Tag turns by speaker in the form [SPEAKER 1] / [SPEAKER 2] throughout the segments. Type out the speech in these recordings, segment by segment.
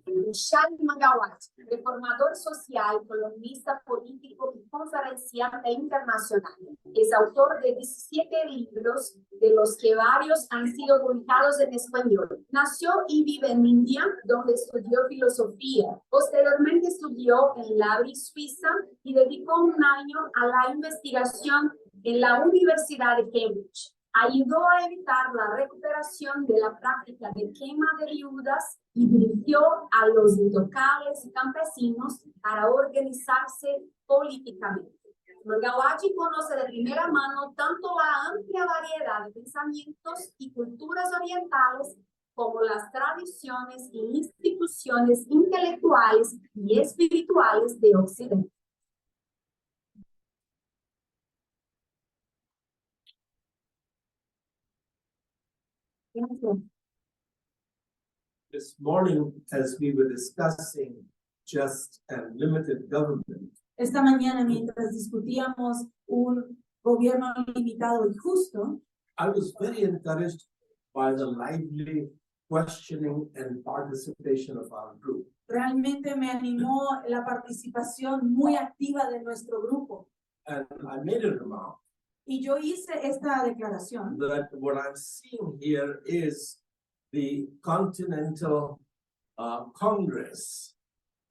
[SPEAKER 1] Vishal Mangalwadi, reformador social, columnista político y conferenciante internacional. Es autor de 17 libros, de los que varios han sido publicados en español. Nació y vive en India, donde estudió filosofía. Posteriormente estudió en Labi, Suiza, y dedicó un año a la investigación en la Universidad de Cambridge. Ayudó a evitar la recuperación de la práctica de quema de viudas y dirigió a los intocables y campesinos para organizarse políticamente. Mangalwadi conoce de primera mano tanto la amplia variedad de pensamientos y culturas orientales como las tradiciones e instituciones intelectuales y espirituales de Occidente.
[SPEAKER 2] This morning, as we were discussing just and limited government,
[SPEAKER 3] Esta mañana, mientras discutíamos un gobierno limitado y justo,
[SPEAKER 2] I was very encouraged by the lively questioning and participation of our group.
[SPEAKER 3] realmente me animó la participación muy activa de nuestro grupo.
[SPEAKER 2] And I made a remark
[SPEAKER 3] Y yo hice esta declaración,
[SPEAKER 2] that what I'm seeing here is the Continental Congress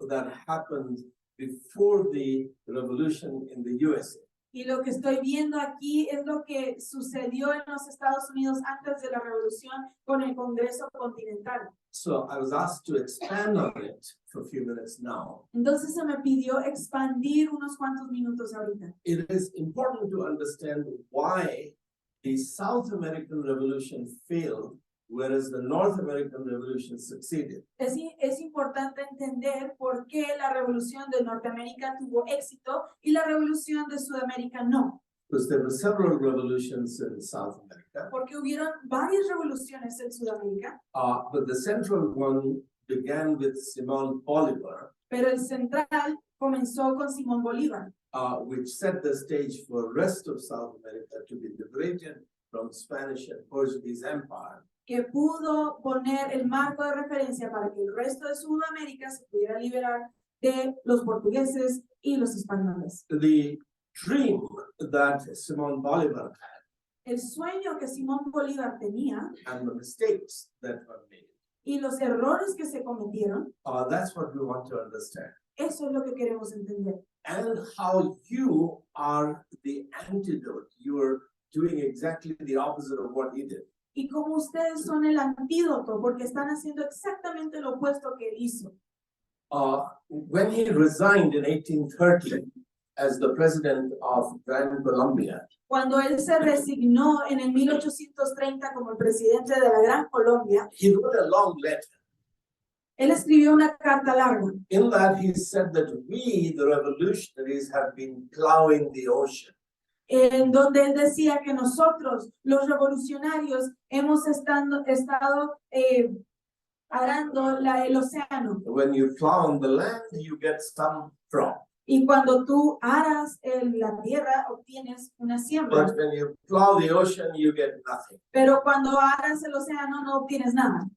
[SPEAKER 2] that happened before the revolution in the USA.
[SPEAKER 3] y lo que estoy viendo aquí es lo que sucedió en los Estados Unidos antes de la revolución con el Congreso Continental.
[SPEAKER 2] So I was asked to expand on it for a few minutes now.
[SPEAKER 3] Entonces se me pidió expandir unos cuantos minutos ahorita.
[SPEAKER 2] It is important to understand why the South American Revolution failed, whereas the North American Revolution succeeded.
[SPEAKER 3] Es importante entender por qué la revolución de Norteamérica tuvo éxito y la revolución de Sudamérica no.
[SPEAKER 2] Because there were several revolutions in South America,
[SPEAKER 3] Porque hubieron varias revoluciones en Sudamérica,
[SPEAKER 2] but the central one began with Simón Bolívar,
[SPEAKER 3] pero el central comenzó con Simón Bolívar,
[SPEAKER 2] which set the stage for the rest of South America to be liberated from Spanish and Portuguese Empire.
[SPEAKER 3] que pudo poner el marco de referencia para que el resto de Sudamérica se pudiera liberar de los portugueses y los españoles.
[SPEAKER 2] The dream that Simón Bolívar had
[SPEAKER 3] El sueño que Simón Bolívar tenía
[SPEAKER 2] and the mistakes that were made,
[SPEAKER 3] y los errores que se cometieron,
[SPEAKER 2] that's what we want to understand.
[SPEAKER 3] eso es lo que queremos entender.
[SPEAKER 2] And how you are the antidote. You are doing exactly the opposite of what he did.
[SPEAKER 3] Y como ustedes son el antídoto, porque están haciendo exactamente lo opuesto que él hizo.
[SPEAKER 2] When he resigned in 1830 as the president of Gran Colombia,
[SPEAKER 3] Cuando él se resignó en el 1830 como el presidente de la Gran Colombia,
[SPEAKER 2] he wrote a long letter.
[SPEAKER 3] él escribió una carta larga.
[SPEAKER 2] In that he said that we, the revolutionaries, have been plowing the ocean.
[SPEAKER 3] En donde él decía que nosotros, los revolucionarios, hemos estado arando el océano.
[SPEAKER 2] When you plow on the land, you get some crop.
[SPEAKER 3] Y cuando tú aras la tierra, obtienes una siembra.
[SPEAKER 2] But when you plow the ocean, you get nothing.
[SPEAKER 3] Pero cuando aras el océano, no obtienes nada.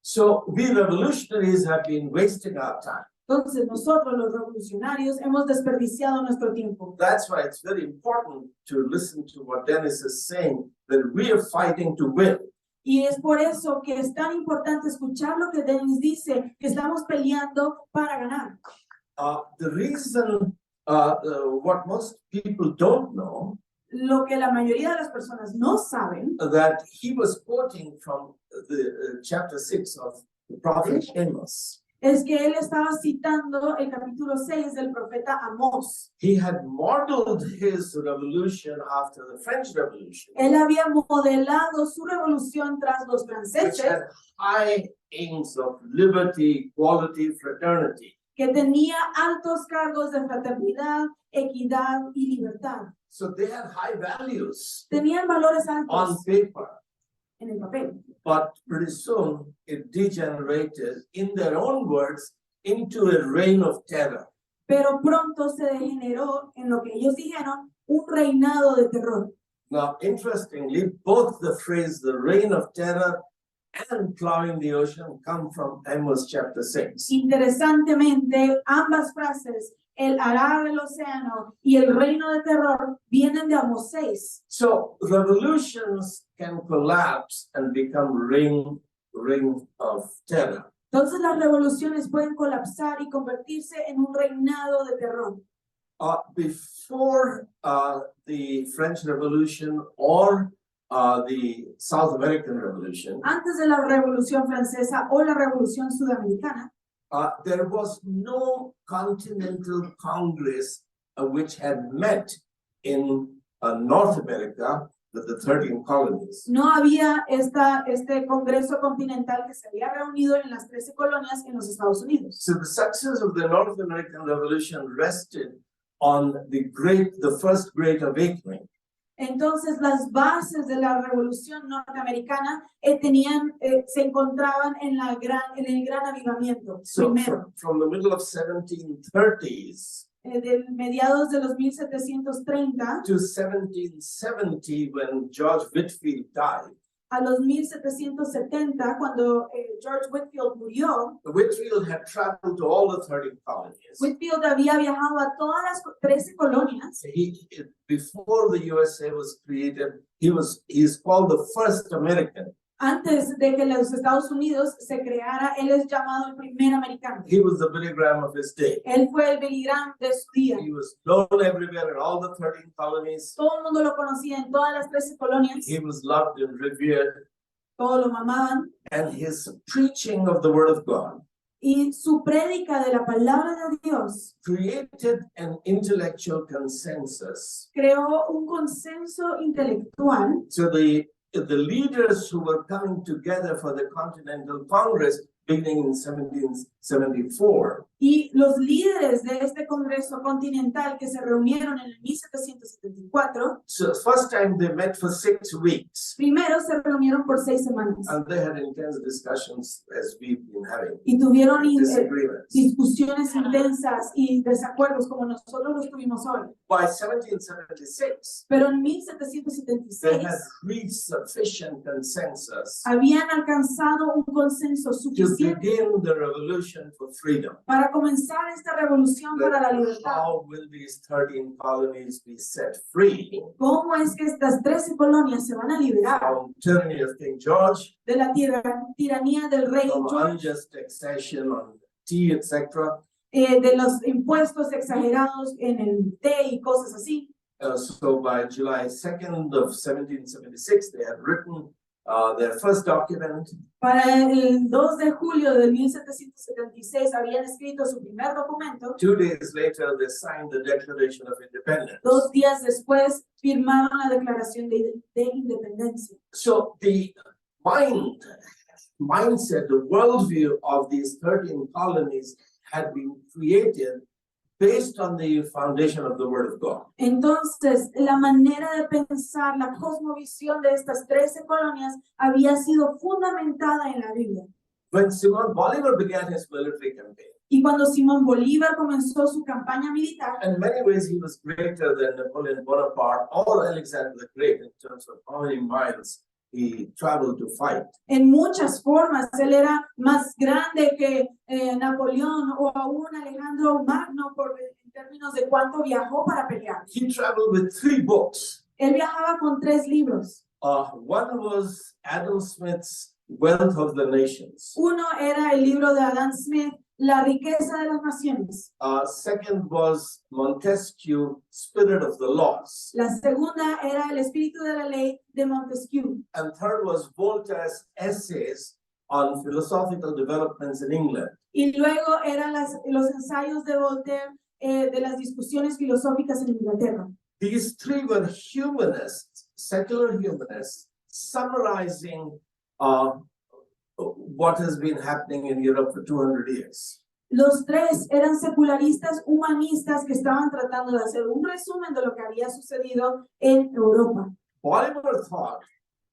[SPEAKER 2] So we revolutionaries have been wasting our time.
[SPEAKER 3] Entonces nosotros, los revolucionarios, hemos desperdiciado nuestro tiempo.
[SPEAKER 2] That's why it's very important to listen to what Dennis is saying, that we are fighting to win.
[SPEAKER 3] Y es por eso que es tan importante escuchar lo que Dennis dice, que estamos peleando para ganar.
[SPEAKER 2] The reason, what most people don't know,
[SPEAKER 3] Lo que la mayoría de las personas no saben,
[SPEAKER 2] that he was quoting from the chapter 6 of the prophet Amos.
[SPEAKER 3] es que él estaba citando el capítulo 6 del profeta Amós.
[SPEAKER 2] He had modeled his revolution after the French Revolution,
[SPEAKER 3] Él había modelado su revolución tras los
[SPEAKER 2] which
[SPEAKER 3] franceses,
[SPEAKER 2] had high aims of liberty, equality, fraternity.
[SPEAKER 3] que tenía altos cargos de fraternidad, equidad y libertad.
[SPEAKER 2] So they had high values
[SPEAKER 3] Tenían valores
[SPEAKER 2] on
[SPEAKER 3] altos
[SPEAKER 2] paper,
[SPEAKER 3] en el papel,
[SPEAKER 2] but pretty soon it degenerated, in their own words, into a reign of terror.
[SPEAKER 3] pero pronto se degeneró en lo que ellos dijeron, un reinado de terror.
[SPEAKER 2] Now, interestingly, both the phrase the reign of terror and plowing the ocean come from Amos chapter 6.
[SPEAKER 3] Interesantemente, ambas frases, el arar el océano y el reino de terror, vienen de Amós 6.
[SPEAKER 2] So revolutions can collapse and become ring of terror.
[SPEAKER 3] Entonces las revoluciones pueden colapsar y convertirse en un reinado de terror.
[SPEAKER 2] Before the French Revolution or the South American Revolution,
[SPEAKER 3] Antes de la Revolución Francesa o la Revolución Sudamericana,
[SPEAKER 2] there was no continental congress which had met in North America with the 13 colonies.
[SPEAKER 3] no había este Congreso Continental que se había reunido en las 13 colonias en los Estados Unidos.
[SPEAKER 2] So the success of the North American Revolution rested on the first great awakening.
[SPEAKER 3] Entonces las bases de la Revolución Norteamericana se encontraban en el gran avivamiento.
[SPEAKER 2] So
[SPEAKER 3] Primero,
[SPEAKER 2] from the middle of 1730s
[SPEAKER 3] de mediados de los 1730
[SPEAKER 2] to 1770 when George Whitefield died.
[SPEAKER 3] a los 1770, cuando George Whitefield murió,
[SPEAKER 2] Whitefield had traveled to all the 13 colonies.
[SPEAKER 3] Whitefield había viajado a todas las 13 colonias.
[SPEAKER 2] Before the USA was created, he is called the first American.
[SPEAKER 3] Antes de que los Estados Unidos se creara, él es llamado el primer americano.
[SPEAKER 2] He was the Billy Graham of his day.
[SPEAKER 3] Él fue el Billy Graham de su día.
[SPEAKER 2] He was known everywhere in all the 13 colonies.
[SPEAKER 3] Todo el mundo lo conocía en todas las 13 colonias.
[SPEAKER 2] He was loved and revered.
[SPEAKER 3] Todos lo mamaban.
[SPEAKER 2] And his preaching of the Word of God
[SPEAKER 3] Y su prédica de la palabra de Dios
[SPEAKER 2] created an intellectual consensus.
[SPEAKER 3] creó un consenso intelectual.
[SPEAKER 2] So the leaders who were coming together for the Continental Congress beginning in 1774.
[SPEAKER 3] Y los líderes de este Congreso Continental que se reunieron en el 1774,
[SPEAKER 2] So first time they met for 6 weeks.
[SPEAKER 3] primero se reunieron por 6 semanas.
[SPEAKER 2] And they had intense discussions as we've been having.
[SPEAKER 3] Y tuvieron
[SPEAKER 2] Disagreements.
[SPEAKER 3] discusiones intensas y desacuerdos como nosotros los tuvimos hoy.
[SPEAKER 2] By 1776,
[SPEAKER 3] Pero en
[SPEAKER 2] they
[SPEAKER 3] 1776
[SPEAKER 2] had reached sufficient consensus
[SPEAKER 3] habían alcanzado un consenso
[SPEAKER 2] to
[SPEAKER 3] suficiente
[SPEAKER 2] begin the revolution for freedom.
[SPEAKER 3] para comenzar esta revolución para la libertad.
[SPEAKER 2] How will these 13 colonies be set free
[SPEAKER 3] ¿Cómo es que estas 13 colonias se van a liberar
[SPEAKER 2] from tyranny of King George,
[SPEAKER 3] de la tiranía del rey
[SPEAKER 2] from
[SPEAKER 3] George,
[SPEAKER 2] unjust taxation on tea, etc.?
[SPEAKER 3] de los impuestos exagerados en el té y cosas así?
[SPEAKER 2] So by July 2nd of 1776, they had written their first document.
[SPEAKER 3] Para el 2 de julio de 1776 habían escrito su primer documento.
[SPEAKER 2] 2 days later, they signed the Declaration of Independence.
[SPEAKER 3] 2 días después firmaron la Declaración de Independencia.
[SPEAKER 2] So the mindset, the worldview of these 13 colonies had been created based on the foundation of the Word of God.
[SPEAKER 3] Entonces, la manera de pensar, la cosmovisión de estas 13 colonias había sido fundamentada en la Biblia.
[SPEAKER 2] When Simon Bolivar began his military campaign,
[SPEAKER 3] Y cuando Simón Bolívar comenzó su campaña militar,
[SPEAKER 2] in many ways he was greater than Napoleon Bonaparte or Alexander the Great in terms of how many miles he traveled to fight.
[SPEAKER 3] en muchas formas, él era más grande que Napoleón o aún Alejandro Magno en términos de cuánto viajó para pelear.
[SPEAKER 2] He traveled with 3 books.
[SPEAKER 3] Él viajaba con 3 libros.
[SPEAKER 2] One was Adam Smith's Wealth of the Nations.
[SPEAKER 3] Uno era el libro de Adam Smith, La riqueza de las naciones.
[SPEAKER 2] Second was Montesquieu, Spirit of the Laws.
[SPEAKER 3] La segunda era El espíritu de la ley de Montesquieu.
[SPEAKER 2] And third was Voltaire's essays on philosophical developments in England.
[SPEAKER 3] Y luego eran los ensayos de Voltaire de las discusiones filosóficas en Inglaterra.
[SPEAKER 2] These 3 were humanists, secular humanists, summarizing what has been happening in Europe for 200 years.
[SPEAKER 3] Los 3 eran secularistas humanistas que estaban tratando de hacer un resumen de lo que había sucedido en Europa.
[SPEAKER 2] Bolivar thought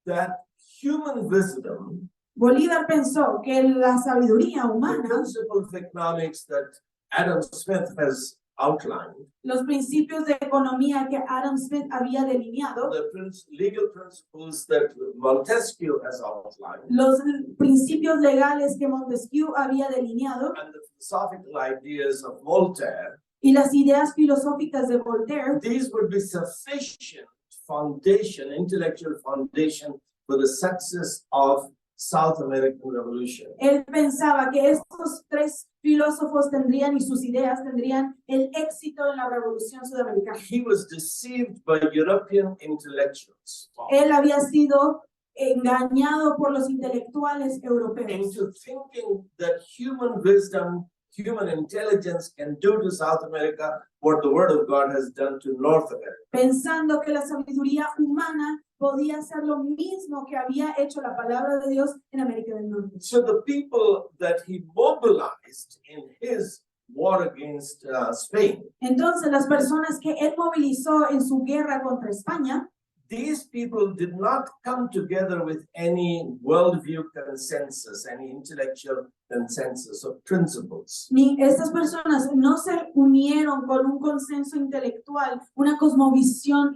[SPEAKER 2] that human wisdom,
[SPEAKER 3] Bolívar pensó que la sabiduría
[SPEAKER 2] the
[SPEAKER 3] humana,
[SPEAKER 2] principle of economics that Adam Smith has outlined,
[SPEAKER 3] los principios de economía que Adam Smith había delineado,
[SPEAKER 2] the legal principles that Montesquieu has outlined,
[SPEAKER 3] los principios legales que Montesquieu había delineado
[SPEAKER 2] and the philosophical ideas of Voltaire,
[SPEAKER 3] y las ideas filosóficas de Voltaire,
[SPEAKER 2] these would be sufficient foundation, intellectual foundation for the success of South American Revolution.
[SPEAKER 3] él pensaba que estos tres filósofos tendrían y sus ideas tendrían el éxito en la revolución sudamericana.
[SPEAKER 2] He was deceived by European intellectuals
[SPEAKER 3] Él había sido engañado por los intelectuales europeos
[SPEAKER 2] into thinking that human wisdom, human intelligence can do to South America what the Word of God has done to North America.
[SPEAKER 3] pensando que la sabiduría humana podía hacer lo mismo que había hecho la palabra de Dios en América del Norte.
[SPEAKER 2] So the people that he mobilized in his war against Spain,
[SPEAKER 3] Entonces, las personas que él movilizó en su guerra contra España,
[SPEAKER 2] these people did not come together with any worldview consensus, any intellectual consensus of principles.
[SPEAKER 3] ni estas personas no se unieron con un consenso intelectual, una cosmovisión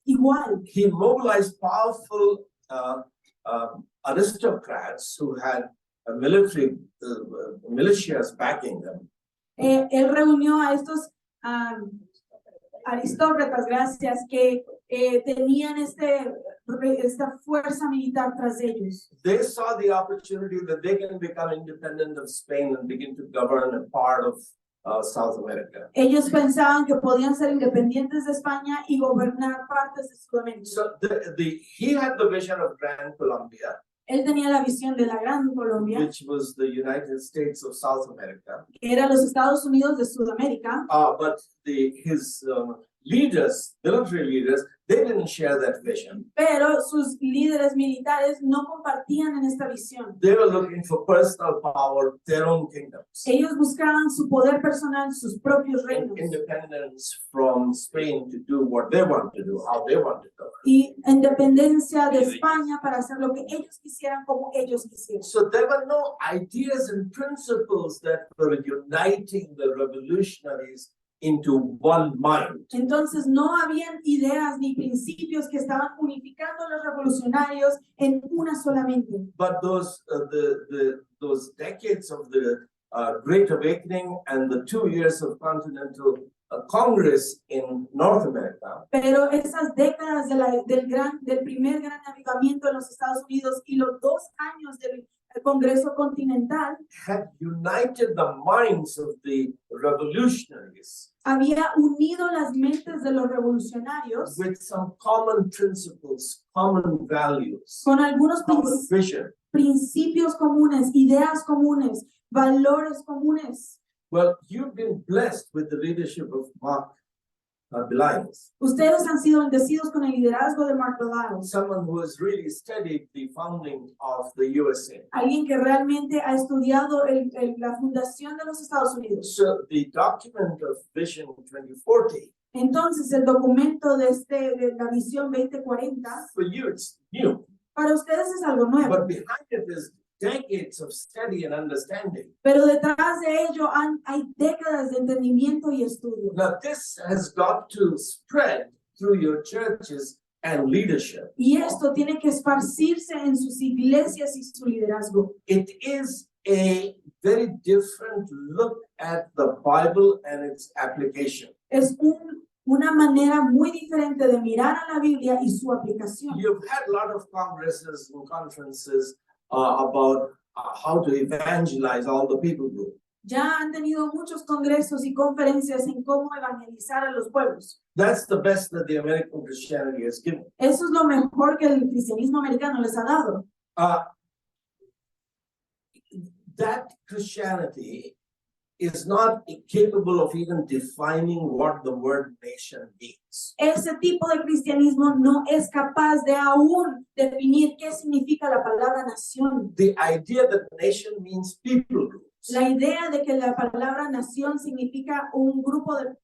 [SPEAKER 3] igual.
[SPEAKER 2] He mobilized powerful aristocrats who had military militias backing them.
[SPEAKER 3] Él reunió a estos aristócratas, gracias, que tenían esta fuerza militar tras ellos.
[SPEAKER 2] They saw the opportunity that they can become independent of Spain and begin to govern a part of South America.
[SPEAKER 3] Ellos pensaban que podían ser independientes de España y gobernar partes de Sudamérica.
[SPEAKER 2] So he had the vision of Grand Colombia,
[SPEAKER 3] Él tenía la visión de la Gran Colombia,
[SPEAKER 2] which was the United States of South America.
[SPEAKER 3] que era los Estados Unidos de Sudamérica,
[SPEAKER 2] But his leaders, military leaders, they didn't share that vision.
[SPEAKER 3] pero sus líderes militares no compartían en esta visión.
[SPEAKER 2] They were looking for personal power, their own kingdoms,
[SPEAKER 3] Ellos buscaban su poder personal, sus propios
[SPEAKER 2] and
[SPEAKER 3] reinos,
[SPEAKER 2] independence from Spain to do what they want to do, how they want to govern.
[SPEAKER 3] y independencia de España para hacer lo que ellos quisieran como ellos quisieran.
[SPEAKER 2] So there were no ideas and principles that were uniting the revolutionaries into one mind.
[SPEAKER 3] Entonces no habían ideas ni principios que estaban unificando a los revolucionarios en una solamente.
[SPEAKER 2] But those decades of the Great Awakening and the 2 years of Continental Congress in North America,
[SPEAKER 3] Pero esas décadas del primer gran avivamiento en los Estados Unidos y los 2 años del Congreso Continental
[SPEAKER 2] had united the minds of the revolutionaries
[SPEAKER 3] había unido las mentes de los revolucionarios
[SPEAKER 2] with some common principles, common values,
[SPEAKER 3] con algunos
[SPEAKER 2] common vision.
[SPEAKER 3] principios comunes, ideas comunes, valores comunes.
[SPEAKER 2] Well, you've been blessed with the leadership of Mark Belials,
[SPEAKER 3] Ustedes han sido bendecidos con el liderazgo de Mark Belials,
[SPEAKER 2] someone who has really studied the founding of the USA.
[SPEAKER 3] alguien que realmente ha estudiado la fundación de los Estados Unidos.
[SPEAKER 2] So the document of Vision 2040,
[SPEAKER 3] Entonces, el documento de la visión 2040,
[SPEAKER 2] for you it's new,
[SPEAKER 3] para ustedes es algo nuevo,
[SPEAKER 2] but behind it is decades of study and understanding.
[SPEAKER 3] pero detrás de ello hay décadas de entendimiento y estudio.
[SPEAKER 2] Now this has got to spread through your churches and leadership.
[SPEAKER 3] Y esto tiene que esparcirse en sus iglesias y su liderazgo.
[SPEAKER 2] It is a very different look at the Bible and its application.
[SPEAKER 3] Es una manera muy diferente de mirar a la Biblia y su aplicación.
[SPEAKER 2] You've had a lot of congresses and conferences about how to evangelize all the people group.
[SPEAKER 3] Ya han tenido muchos congresos y conferencias en cómo evangelizar a los pueblos.
[SPEAKER 2] That's the best that the American Christianity has given.
[SPEAKER 3] Eso es lo mejor que el cristianismo americano les ha dado.
[SPEAKER 2] That Christianity is not capable of even defining what the word nation means.
[SPEAKER 3] Ese tipo de cristianismo no es capaz de aún definir qué significa la palabra nación.
[SPEAKER 2] The idea that nation means people groups
[SPEAKER 3] La idea de que la palabra nación significa un grupo de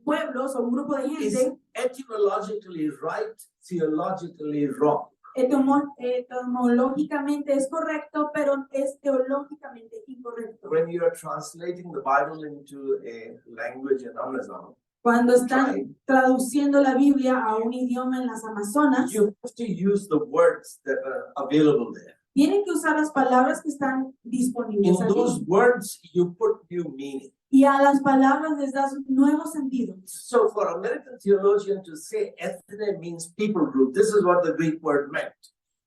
[SPEAKER 3] pueblos o un grupo de
[SPEAKER 2] is
[SPEAKER 3] gente
[SPEAKER 2] etymologically right, theologically wrong.
[SPEAKER 3] etimológicamente es correcto, pero es teológicamente incorrecto.
[SPEAKER 2] When you are translating the Bible into a language in Amazon,
[SPEAKER 3] Cuando están traduciendo la Biblia a un idioma en las Amazonas,
[SPEAKER 2] you have to use the words that are available there.
[SPEAKER 3] tienen que usar las palabras que están disponibles
[SPEAKER 2] In
[SPEAKER 3] allí.
[SPEAKER 2] those words, you put new meaning.
[SPEAKER 3] Y a las palabras les das nuevo sentido.
[SPEAKER 2] So for American theologian to say ethne means people group, this is what the Greek word meant.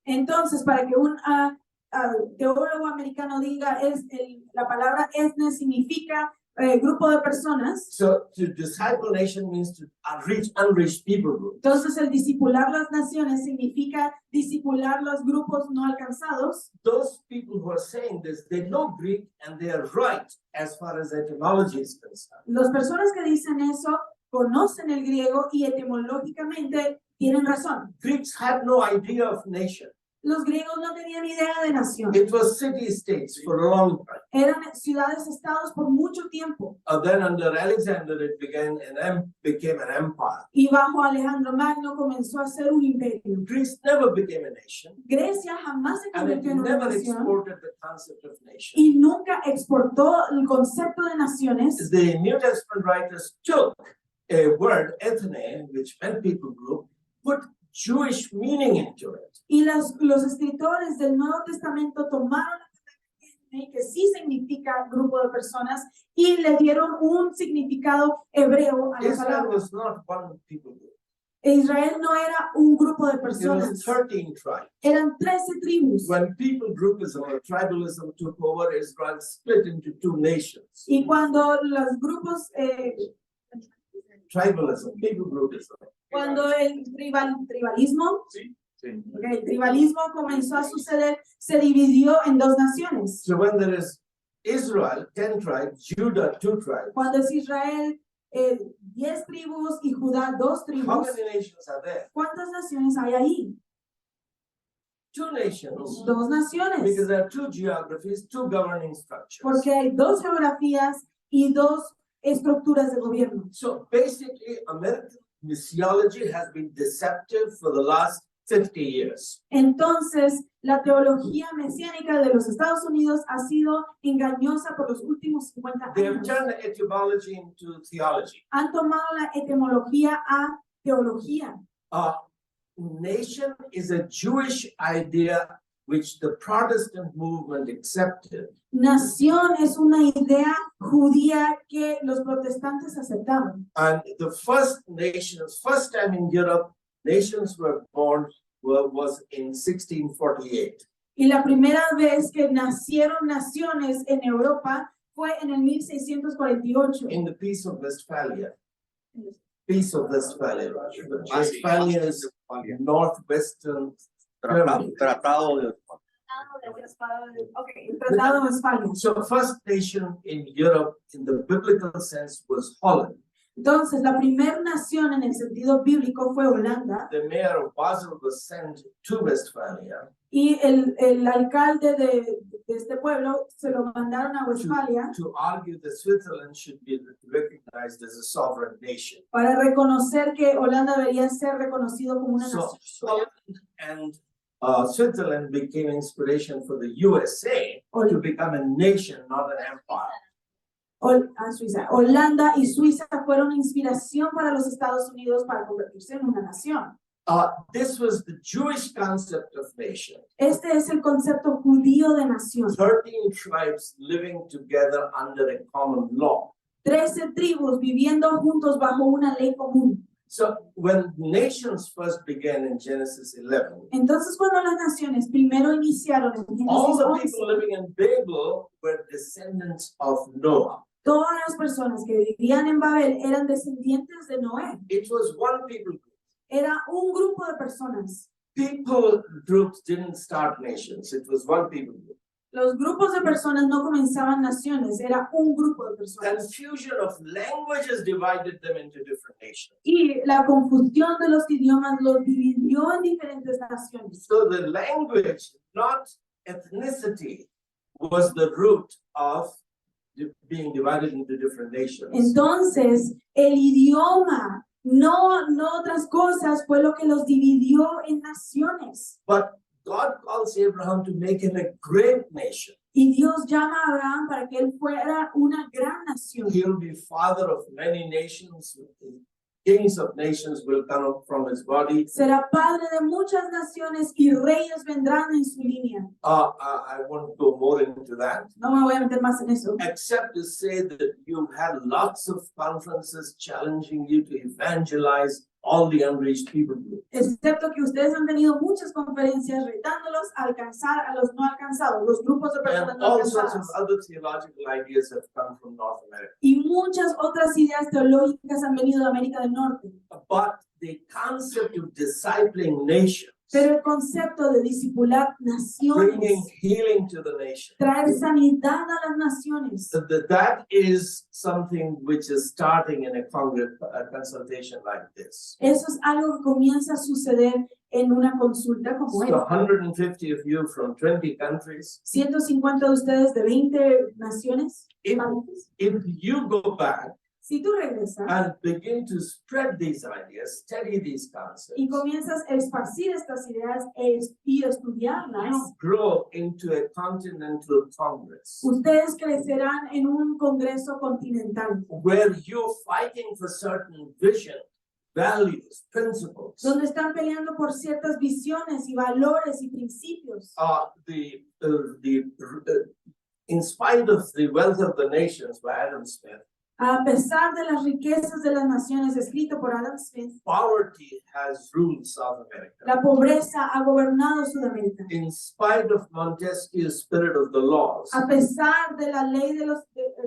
[SPEAKER 3] Entonces, para que un teólogo americano diga la palabra etne significa grupo de personas.
[SPEAKER 2] So to disciple nation means to reach unreached people group.
[SPEAKER 3] Entonces, el discipular las naciones significa discipular los grupos no alcanzados.
[SPEAKER 2] Those people who are saying this, they know Greek and they are right as far as etymology is concerned.
[SPEAKER 3] Las personas que dicen eso conocen el griego y etimológicamente tienen razón.
[SPEAKER 2] Greeks had no idea of nation.
[SPEAKER 3] Los griegos no tenían idea de nación.
[SPEAKER 2] It was city-states for a long time.
[SPEAKER 3] Eran ciudades-estados por mucho tiempo.
[SPEAKER 2] Then under Alexander, it became an empire.
[SPEAKER 3] Y bajo Alejandro Magno comenzó a ser un imperio.
[SPEAKER 2] Greece never became a nation.
[SPEAKER 3] Grecia jamás se
[SPEAKER 2] And it
[SPEAKER 3] convirtió en una
[SPEAKER 2] never
[SPEAKER 3] nación
[SPEAKER 2] exported the concept of nation.
[SPEAKER 3] y nunca exportó el concepto de naciones.
[SPEAKER 2] The New Testament writers took a word, ethne, which meant people group, put Jewish meaning into it.
[SPEAKER 3] Y los escritores del Nuevo Testamento tomaron la palabra que sí significa grupo de personas y le dieron un significado hebreo a la
[SPEAKER 2] Israel
[SPEAKER 3] palabra.
[SPEAKER 2] was not one people group.
[SPEAKER 3] Israel no era un grupo de
[SPEAKER 2] It was
[SPEAKER 3] personas,
[SPEAKER 2] 13 tribes.
[SPEAKER 3] eran 13 tribus.
[SPEAKER 2] When people groupism or tribalism took over, Israel split into two nations.
[SPEAKER 3] Y cuando los grupos,
[SPEAKER 2] Tribalism, people groupism.
[SPEAKER 3] cuando el tribalismo, el tribalismo comenzó a suceder, se dividió en dos naciones.
[SPEAKER 2] So when there is Israel, 10 tribes, Judah, 2 tribes.
[SPEAKER 3] Cuando es Israel, 10 tribus y Judá, 2
[SPEAKER 2] How
[SPEAKER 3] tribus.
[SPEAKER 2] many nations are there?
[SPEAKER 3] ¿Cuántas naciones hay ahí?
[SPEAKER 2] 2 nations.
[SPEAKER 3] 2 naciones.
[SPEAKER 2] Because there are 2 geographies, 2 governing structures.
[SPEAKER 3] Porque hay 2 geografías y 2 estructuras de gobierno.
[SPEAKER 2] So basically, American missiology has been deceptive for the last 50 years.
[SPEAKER 3] Entonces, la teología mesiánica de los Estados Unidos ha sido engañosa por los últimos 50
[SPEAKER 2] They have
[SPEAKER 3] años.
[SPEAKER 2] turned etymology into theology.
[SPEAKER 3] Han tomado la etimología a teología.
[SPEAKER 2] Nation is a Jewish idea which the Protestant movement accepted.
[SPEAKER 3] Nación es una idea judía que los protestantes aceptaron.
[SPEAKER 2] And the first time in Europe, nations were born was in 1648.
[SPEAKER 3] Y la primera vez que nacieron naciones en Europa fue en el 1648.
[SPEAKER 2] In the Peace of Westphalia. Peace of Westphalia. Westphalia is northwestern Germany.
[SPEAKER 4] Tratado de
[SPEAKER 3] El Tratado de Westfalia.
[SPEAKER 2] So first nation in Europe in the biblical sense was Holland.
[SPEAKER 3] Entonces, la primera nación en el sentido bíblico fue Holanda
[SPEAKER 2] The mayor of Basel was sent to Westphalia
[SPEAKER 3] y el alcalde de este pueblo se lo mandaron a Westfalia
[SPEAKER 2] to argue that Switzerland should be recognized as a sovereign nation.
[SPEAKER 3] para reconocer que Holanda debería ser reconocido como una
[SPEAKER 2] So
[SPEAKER 3] nación.
[SPEAKER 2] Holland and Switzerland became inspiration for the USA to become a nation, not an empire.
[SPEAKER 3] Suiza. Holanda y Suiza fueron inspiración para los Estados Unidos para convertirse en una nación.
[SPEAKER 2] This was the Jewish concept of nation.
[SPEAKER 3] Este es el concepto judío de nación.
[SPEAKER 2] 13 tribes living together under a common law.
[SPEAKER 3] 13 tribus viviendo juntos bajo una ley común.
[SPEAKER 2] So when nations first began in Genesis 11,
[SPEAKER 3] Entonces, cuando las naciones primero iniciaron en
[SPEAKER 2] all
[SPEAKER 3] Génesis
[SPEAKER 2] the
[SPEAKER 3] 11,
[SPEAKER 2] people living in Babel were descendants of Noah.
[SPEAKER 3] todas las personas que vivían en Babel eran descendientes de Noé.
[SPEAKER 2] It was one people group.
[SPEAKER 3] Era un grupo de personas.
[SPEAKER 2] People groups didn't start nations. It was one people group.
[SPEAKER 3] Los grupos de personas no comenzaban naciones, era un grupo de personas.
[SPEAKER 2] Confusion of languages divided them into different nations.
[SPEAKER 3] Y la confusión de los idiomas los dividió en diferentes naciones.
[SPEAKER 2] So the language, not ethnicity, was the root of being divided into different nations.
[SPEAKER 3] Entonces, el idioma no otras cosas, fue lo que los dividió en naciones.
[SPEAKER 2] But God calls Abraham to make him a great nation.
[SPEAKER 3] Y Dios llama a Abraham para que él fuera una gran nación.
[SPEAKER 2] He'll be father of many nations. Kings of nations will come up from his body.
[SPEAKER 3] Será padre de muchas naciones y reyes vendrán en su línea.
[SPEAKER 2] I won't go more into that.
[SPEAKER 3] No me voy a meter más en eso.
[SPEAKER 2] Except to say that you've had lots of conferences challenging you to evangelize all the unreached people group.
[SPEAKER 3] Excepto que ustedes han tenido muchas conferencias retándolos a alcanzar a los no alcanzados, los grupos de personas
[SPEAKER 2] And
[SPEAKER 3] no
[SPEAKER 2] all sorts of
[SPEAKER 3] alcanzadas.
[SPEAKER 2] other theological ideas have come from North America.
[SPEAKER 3] Y muchas otras ideas teológicas han venido de América del Norte.
[SPEAKER 2] But the concept of discipling nations,
[SPEAKER 3] Pero el concepto de discipular
[SPEAKER 2] bringing
[SPEAKER 3] naciones,
[SPEAKER 2] healing to the nation,
[SPEAKER 3] traer sanidad a las naciones,
[SPEAKER 2] that is something which is starting in a consultation like this.
[SPEAKER 3] eso es algo que comienza a suceder en una consulta como
[SPEAKER 2] So
[SPEAKER 3] esta.
[SPEAKER 2] 150 of you from 20 countries.
[SPEAKER 3] 150 de ustedes de 20 naciones.
[SPEAKER 2] If,
[SPEAKER 3] países.
[SPEAKER 2] if you go back
[SPEAKER 3] Si tú regresas
[SPEAKER 2] and begin to spread these ideas, study these concepts,
[SPEAKER 3] y comienzas a esparcir estas ideas y estudiarlas,
[SPEAKER 2] you grow into a continental congress
[SPEAKER 3] ustedes crecerán en un congreso continental,
[SPEAKER 2] where you're fighting for certain vision, values, principles.
[SPEAKER 3] donde están peleando por ciertas visiones y valores y principios.
[SPEAKER 2] In spite of the wealth of the nations by Adam Smith,
[SPEAKER 3] A pesar de las riquezas de las naciones, escrito por Adam Smith,
[SPEAKER 2] poverty has ruled South America.
[SPEAKER 3] la pobreza ha gobernado Sudamérica.
[SPEAKER 2] In spite of Montesquieu's spirit of the laws,
[SPEAKER 3] A pesar de la ley del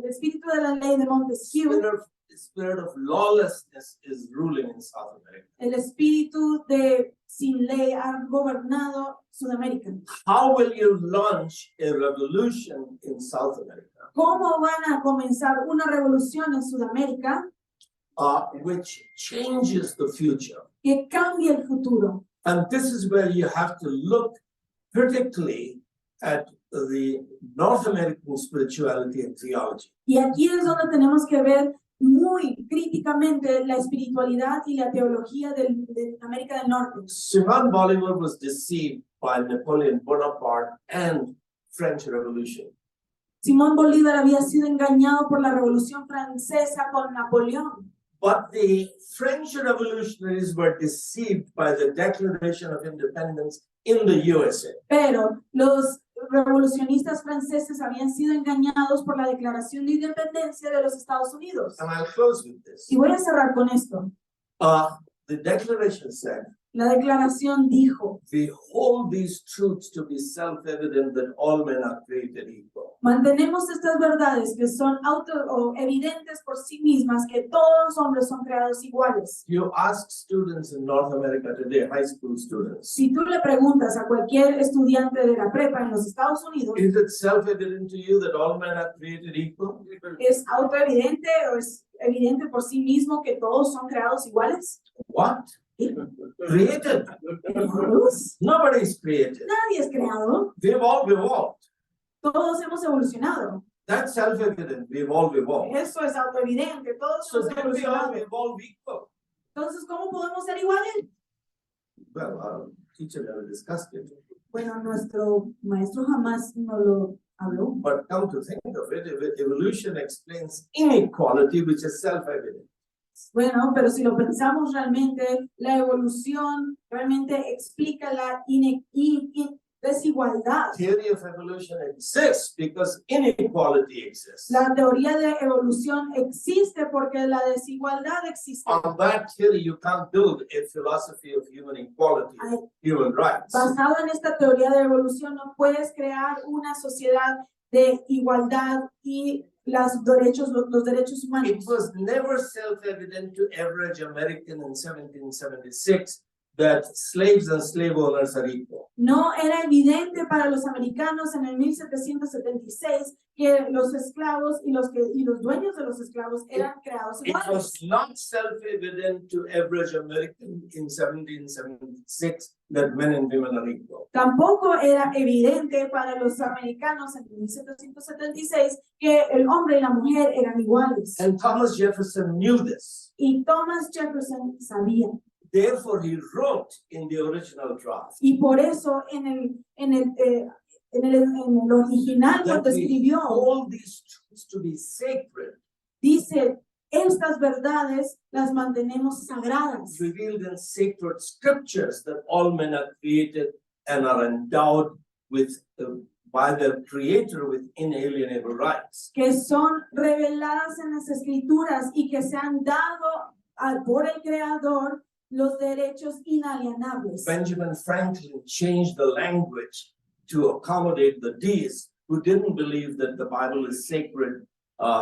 [SPEAKER 3] espíritu de la ley de Montesquieu,
[SPEAKER 2] spirit of lawlessness is ruling in South America.
[SPEAKER 3] el espíritu de sin ley ha gobernado Sudamérica.
[SPEAKER 2] How will you launch a revolution in South America?
[SPEAKER 3] ¿Cómo van a comenzar una revolución en Sudamérica
[SPEAKER 2] Which changes the future?
[SPEAKER 3] que cambie el futuro?
[SPEAKER 2] And this is where you have to look critically at the North American spirituality and theology.
[SPEAKER 3] Y aquí es donde tenemos que ver muy críticamente la espiritualidad y la teología de América del Norte.
[SPEAKER 2] Simón Bolívar was deceived by Napoleon Bonaparte and French Revolution.
[SPEAKER 3] Simón Bolívar había sido engañado por la Revolución Francesa con Napoleón.
[SPEAKER 2] But the French revolutionaries were deceived by the Declaration of Independence in the USA.
[SPEAKER 3] Pero los revolucionistas franceses habían sido engañados por la Declaración de Independencia de los Estados Unidos.
[SPEAKER 2] And I'll close with this.
[SPEAKER 3] Y voy a cerrar con esto.
[SPEAKER 2] The declaration said,
[SPEAKER 3] La declaración dijo:
[SPEAKER 2] we hold these truths to be self-evident that all men are created equal.
[SPEAKER 3] mantenemos estas verdades que son evidentes por sí mismas, que todos los hombres son creados iguales.
[SPEAKER 2] You ask students in North America today, high school students,
[SPEAKER 3] Si tú le preguntas a cualquier estudiante de la prepa en los Estados Unidos,
[SPEAKER 2] is it self-evident to you that all men are created equal?
[SPEAKER 3] ¿es autoevidente o es evidente por sí mismo que todos son creados iguales?
[SPEAKER 2] What? Created.
[SPEAKER 3] ¿Creados?
[SPEAKER 2] Nobody is created.
[SPEAKER 3] Nadie es creado.
[SPEAKER 2] We've all evolved.
[SPEAKER 3] Todos hemos evolucionado.
[SPEAKER 2] That's self-evident. We've all evolved.
[SPEAKER 3] Eso es autoevidente. Todos
[SPEAKER 2] So
[SPEAKER 3] hemos
[SPEAKER 2] then we all
[SPEAKER 3] evolucionado.
[SPEAKER 2] evolve equal.
[SPEAKER 3] Entonces, ¿cómo podemos ser iguales?
[SPEAKER 2] Well, our teacher never discussed it.
[SPEAKER 3] Bueno, nuestro maestro jamás nos lo habló.
[SPEAKER 2] But come to think of it, evolution explains inequality, which is self-evident.
[SPEAKER 3] Bueno, pero si lo pensamos realmente, la evolución realmente explica la desigualdad.
[SPEAKER 2] Theory of evolution exists because inequality exists.
[SPEAKER 3] La teoría de evolución existe porque la desigualdad existe.
[SPEAKER 2] On that theory, you can't build a philosophy of human equality, human rights.
[SPEAKER 3] Basado en esta teoría de evolución, no puedes crear una sociedad de igualdad y los derechos humanos.
[SPEAKER 2] It was never self-evident to average American in 1776 that slaves and slave owners are equal.
[SPEAKER 3] No era evidente para los americanos en el 1776 que los esclavos y los dueños de los esclavos eran creados
[SPEAKER 2] It
[SPEAKER 3] iguales.
[SPEAKER 2] was not self-evident to average American in 1776 that men and women are equal.
[SPEAKER 3] Tampoco era evidente para los americanos en 1776 que el hombre y la mujer eran iguales.
[SPEAKER 2] And Thomas Jefferson knew this.
[SPEAKER 3] Y Thomas Jefferson sabía.
[SPEAKER 2] Therefore, he wrote in the original draft
[SPEAKER 3] Y por eso en el original
[SPEAKER 2] that
[SPEAKER 3] cuando
[SPEAKER 2] we
[SPEAKER 3] escribió,
[SPEAKER 2] hold these truths to be sacred,
[SPEAKER 3] dice, estas verdades las mantenemos sagradas,
[SPEAKER 2] revealed in sacred scriptures, that all men are created and are endowed with by their creator with inalienable rights.
[SPEAKER 3] que son reveladas en las escrituras y que se han dado por el Creador los derechos inalienables.
[SPEAKER 2] Benjamin Franklin changed the language to accommodate the deists who didn't believe that the Bible is sacred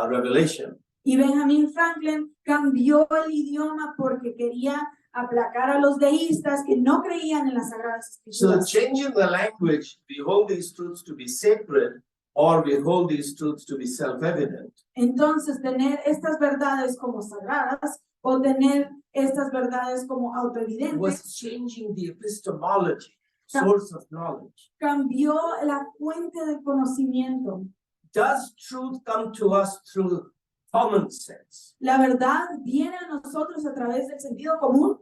[SPEAKER 2] revelation.
[SPEAKER 3] Y Benjamin Franklin cambió el idioma porque quería aplacar a los deístas que no creían en las sagradas
[SPEAKER 2] So
[SPEAKER 3] escrituras.
[SPEAKER 2] changing the language, we hold these truths to be sacred, or we hold these truths to be self-evident.
[SPEAKER 3] Entonces, tener estas verdades como sagradas o tener estas verdades como
[SPEAKER 2] It
[SPEAKER 3] autoevidentes
[SPEAKER 2] was changing the epistemology, source of knowledge.
[SPEAKER 3] cambió la fuente del conocimiento.
[SPEAKER 2] Does truth come to us through common sense?
[SPEAKER 3] La verdad viene a nosotros a través del sentido común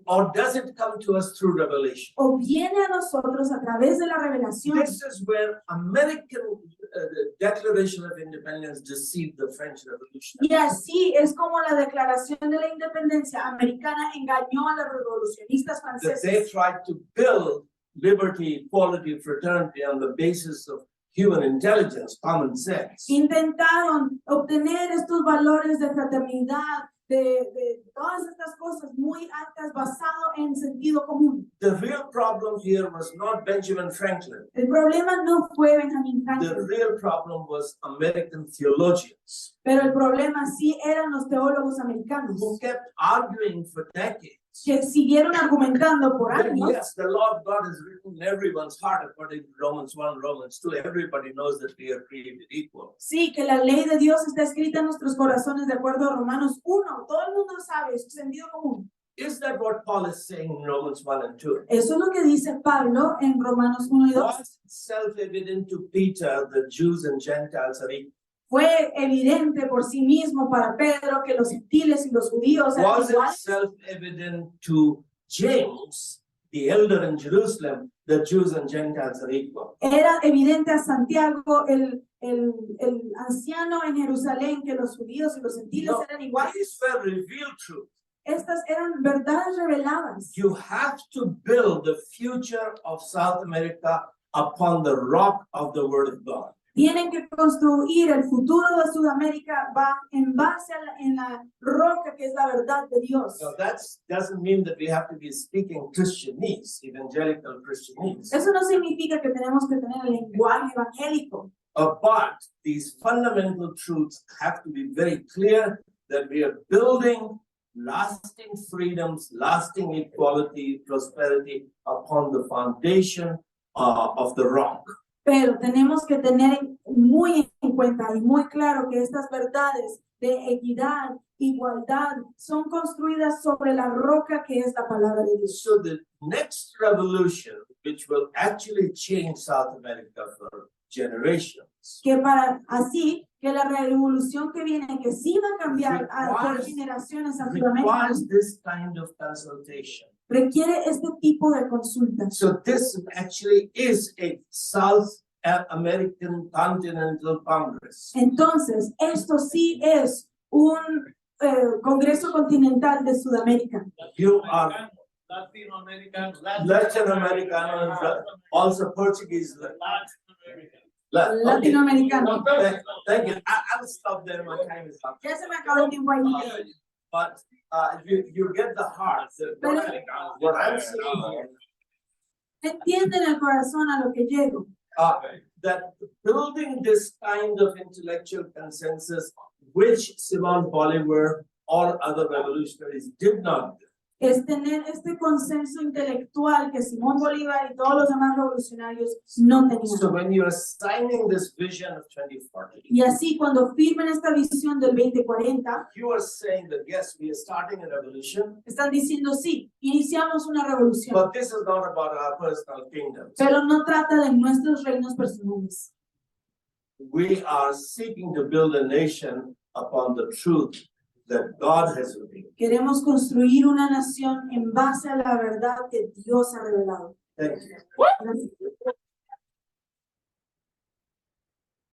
[SPEAKER 2] Or does it come to us through revelation?
[SPEAKER 3] o viene a nosotros a través de la revelación.
[SPEAKER 2] This is where American Declaration of Independence deceived the French Revolution.
[SPEAKER 3] Y así es como la declaración de la independencia americana engañó a los revolucionistas
[SPEAKER 2] That they
[SPEAKER 3] franceses.
[SPEAKER 2] tried to build liberty, equality, fraternity on the basis of human intelligence, common sense.
[SPEAKER 3] Intentaron obtener estos valores de fraternidad, de todas estas cosas muy altas basado en sentido común.
[SPEAKER 2] The real problem here was not Benjamin Franklin.
[SPEAKER 3] El problema no fue Benjamin
[SPEAKER 2] The
[SPEAKER 3] Franklin,
[SPEAKER 2] real problem was American theologians
[SPEAKER 3] pero el problema sí eran los teólogos americanos
[SPEAKER 2] who kept arguing for decades.
[SPEAKER 3] que siguieron argumentando por
[SPEAKER 2] That
[SPEAKER 3] años.
[SPEAKER 2] yes, the law of God is written in everyone's heart according to Romans 1, Romans 2. Everybody knows that we are created equal.
[SPEAKER 3] Sí, que la ley de Dios está escrita en nuestros corazones de acuerdo a Romanos 1. Todo el mundo sabe, es sentido común.
[SPEAKER 2] Is that what Paul is saying in Romans 1 and 2?
[SPEAKER 3] Eso es lo que dice Pablo en Romanos 1 y 2.
[SPEAKER 2] Was it self-evident to Peter that Jews and Gentiles are equal?
[SPEAKER 3] Fue evidente por sí mismo para Pedro que los gentiles y los judíos eran
[SPEAKER 2] Was it
[SPEAKER 3] iguales.
[SPEAKER 2] self-evident to James, the elder in Jerusalem, that Jews and Gentiles are equal?
[SPEAKER 3] Era evidente a Santiago, el anciano en Jerusalén, que los judíos y los gentiles
[SPEAKER 2] No,
[SPEAKER 3] eran iguales.
[SPEAKER 2] these were revealed truths.
[SPEAKER 3] Estas eran verdades reveladas.
[SPEAKER 2] You have to build the future of South America upon the rock of the Word of God.
[SPEAKER 3] Tienen que construir el futuro de Sudamérica en base en la roca que es la verdad de Dios.
[SPEAKER 2] Now that doesn't mean that we have to be speaking Christianese, evangelical Christianese.
[SPEAKER 3] Eso no significa que tenemos que tener el lenguaje evangélico,
[SPEAKER 2] But these fundamental truths have to be very clear, that we are building lasting freedoms, lasting equality, prosperity upon the foundation of the rock.
[SPEAKER 3] pero tenemos que tener muy en cuenta y muy claro que estas verdades de equidad, igualdad, son construidas sobre la roca que es la palabra de Dios.
[SPEAKER 2] So the next revolution, which will actually change South America for generations,
[SPEAKER 3] Que para así que la revolución que viene, que sí va a cambiar por generaciones a Sudamérica,
[SPEAKER 2] requires this kind of consultation.
[SPEAKER 3] requiere este tipo de consultas.
[SPEAKER 2] So this actually is a South American Continental Congress.
[SPEAKER 3] Entonces, esto sí es un Congreso Continental de Sudamérica.
[SPEAKER 2] You are
[SPEAKER 4] Latinoamerican,
[SPEAKER 2] Latin American, also Portuguese.
[SPEAKER 3] Latinoamericano.
[SPEAKER 2] Thank you. I'll stop there. My time is up.
[SPEAKER 3] Ya se me acabó el tiempo ahí.
[SPEAKER 2] But you get the heart. What I'm saying here,
[SPEAKER 3] Entienden el corazón a lo que llego.
[SPEAKER 2] that building this kind of intellectual consensus, which Simon Bolivar or other revolutionaries did not do.
[SPEAKER 3] es tener este consenso intelectual que Simón Bolívar y todos los demás revolucionarios no tenían.
[SPEAKER 2] So when you are signing this vision of 2040,
[SPEAKER 3] Y así cuando firmen esta visión del 2040,
[SPEAKER 2] you are saying that yes, we are starting a revolution,
[SPEAKER 3] están diciendo sí, iniciamos una revolución,
[SPEAKER 2] but this is not about our personal kingdoms.
[SPEAKER 3] pero no trata de nuestros reinos personales.
[SPEAKER 2] We are seeking to build a nation upon the truth that God has revealed.
[SPEAKER 3] Queremos construir una nación en base a la verdad que Dios ha revelado.
[SPEAKER 2] Thank you.
[SPEAKER 3] Gracias.